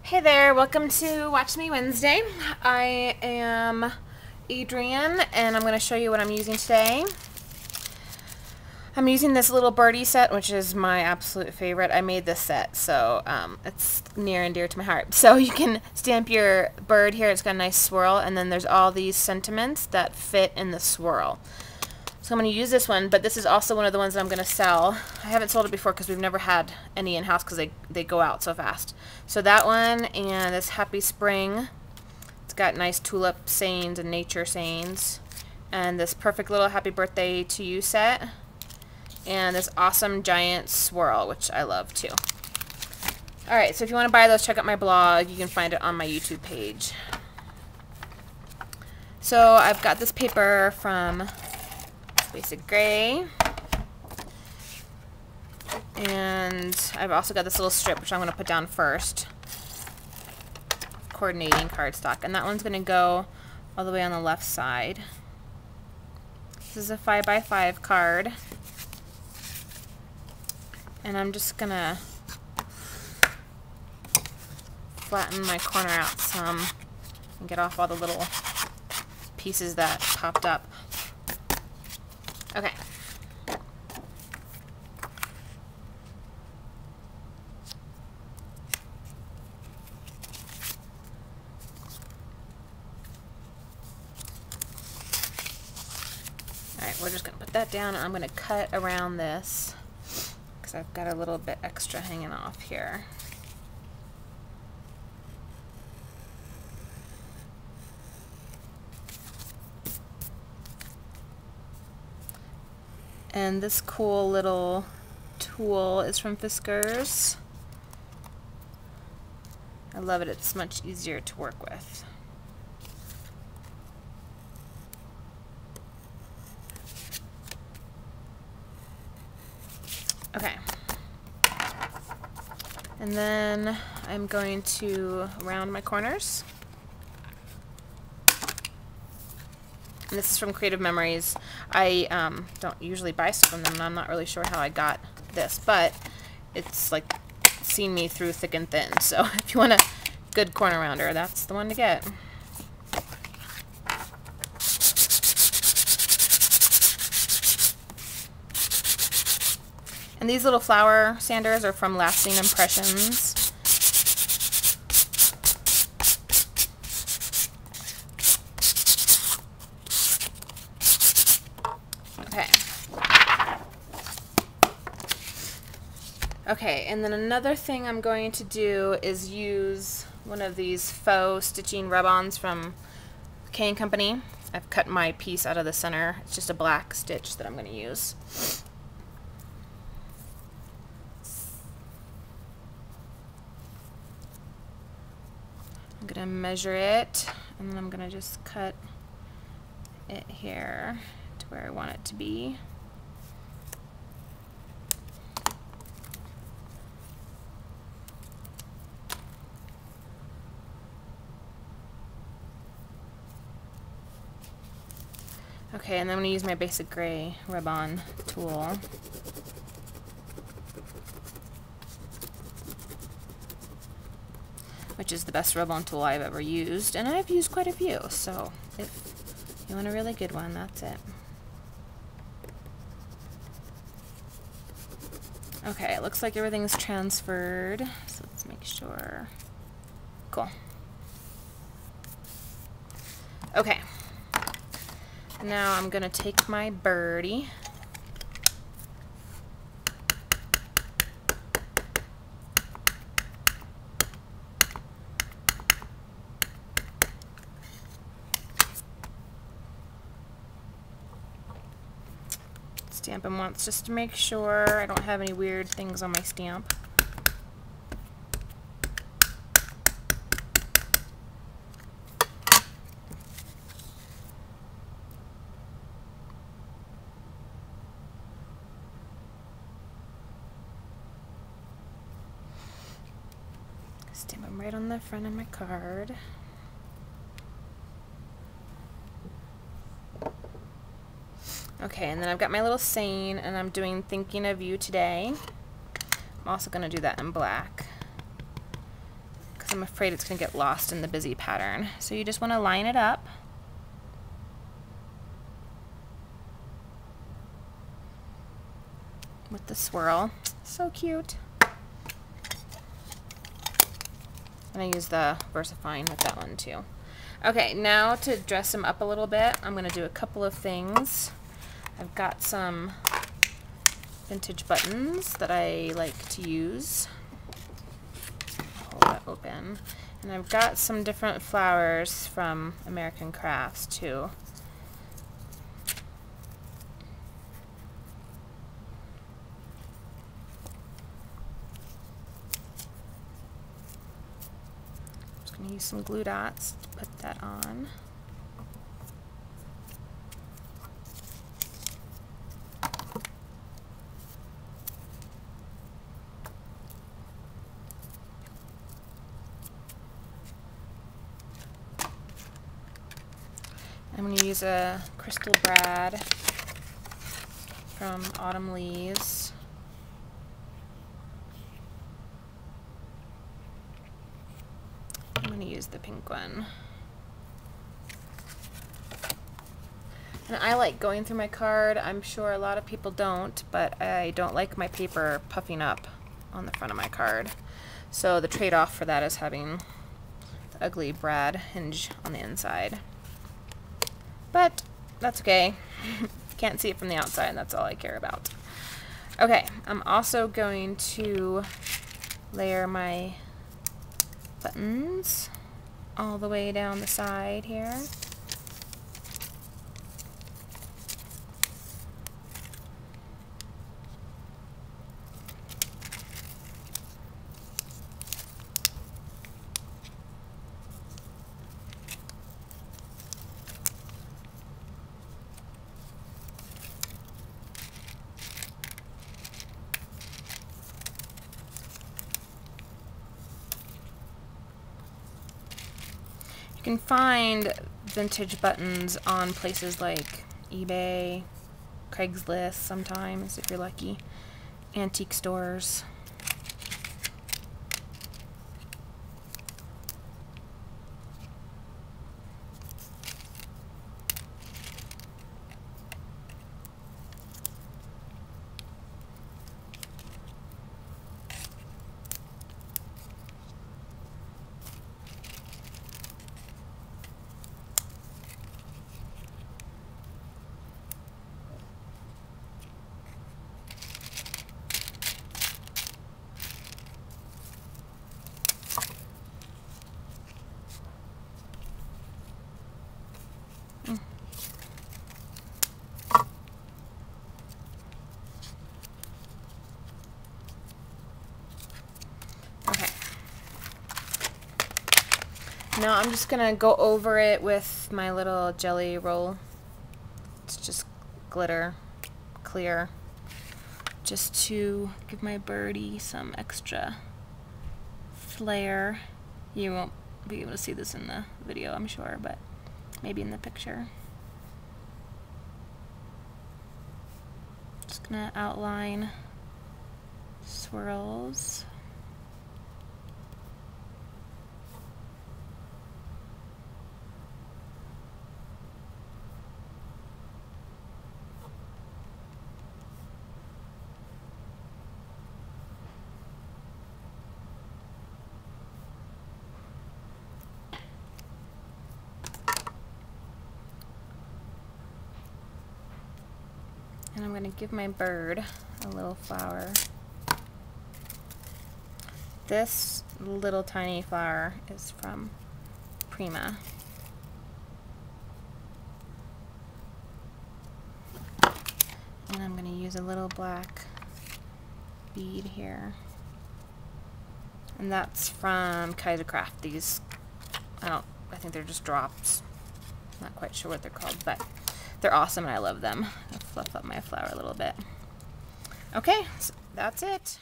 Hey there, welcome to Watch Me Wednesday. I am Adrienne and I'm going to show you what I'm using today. I'm using this little Birdie set, which is my absolute favorite. I made this set, so it's near and dear to my heart. So you can stamp your bird here. It's got a nice swirl, and then there's all these sentiments that fit in the swirl. So I'm going to use this one, but this is also one of the ones that I'm going to sell. I haven't sold it before because we've never had any in-house because they go out so fast. So that one and this Happy Spring. It's got nice tulip sayings and nature sayings. And this perfect little Happy Birthday to You set. And this awesome giant swirl, which I love too. Alright, so if you want to buy those, check out my blog. You can find it on my YouTube page. So I've got this paper from Basic Gray, and I've also got this little strip which I'm going to put down first, coordinating cardstock, and that one's going to go all the way on the left side. This is a 5x5 card, and I'm just going to flatten my corner out some and get off all the little pieces that popped up. Okay. Alright, we're just going to put that down, and I'm going to cut around this because I've got a little bit extra hanging off here. And this cool little tool is from Fiskars. I love it. It's much easier to work with. Okay. And then I'm going to round my corners. And this is from Creative Memories. I don't usually buy stuff from them, and I'm not really sure how I got this, but it's like seen me through thick and thin. So if you want a good corner rounder, that's the one to get. And these little flower sanders are from Lasting Impressions. Okay, and then another thing I'm going to do is use one of these faux stitching rub-ons from K & Company. I've cut my piece out of the center. It's just a black stitch that I'm going to use. I'm going to measure it, and then I'm going to just cut it here to where I want it to be. Okay, and then I'm going to use my Basic Gray rub-on tool. Which is the best rub-on tool I've ever used, and I've used quite a few, so if you want a really good one, that's it. Okay, it looks like everything's transferred, so let's make sure. Cool. Okay. Now I'm going to take my Birdie stamp him once just to make sure I don't have any weird things on my stamp. Stamp them right on the front of my card. Okay, and then I've got my little saying, and I'm doing Thinking of You Today. I'm also going to do that in black, because I'm afraid it's going to get lost in the busy pattern. So you just want to line it up. With the swirl. So cute. And I use the VersaFine with that one too. Okay, now to dress them up a little bit, I'm going to do a couple of things. I've got some vintage buttons that I like to use. Hold that open. And I've got some different flowers from American Crafts too. I'm going to use some glue dots to put that on. I'm going to use a Crystal Brad from Autumn Leaves. I'm going to use the pink one. And I like going through my card. I'm sure a lot of people don't, but I don't like my paper puffing up on the front of my card. So the trade-off for that is having the ugly brad hinge on the inside. But that's okay. Can't see it from the outside, and that's all I care about. Okay, I'm also going to layer my buttons all the way down the side here. You can find vintage buttons on places like eBay, Craigslist sometimes if you're lucky, antique stores. Now I'm just going to go over it with my little jelly roll. It's just glitter, clear, just to give my birdie some extra flair. You won't be able to see this in the video, I'm sure, but maybe in the picture. Just going to outline swirls. And I'm going to give my bird a little flower. This little tiny flower is from Prima. And I'm going to use a little black bead here. And that's from Kaiser Craft. These, I think they're just drops. Not quite sure what they're called, but they're awesome and I love them. I'll fluff up my flower a little bit. Okay, so that's it.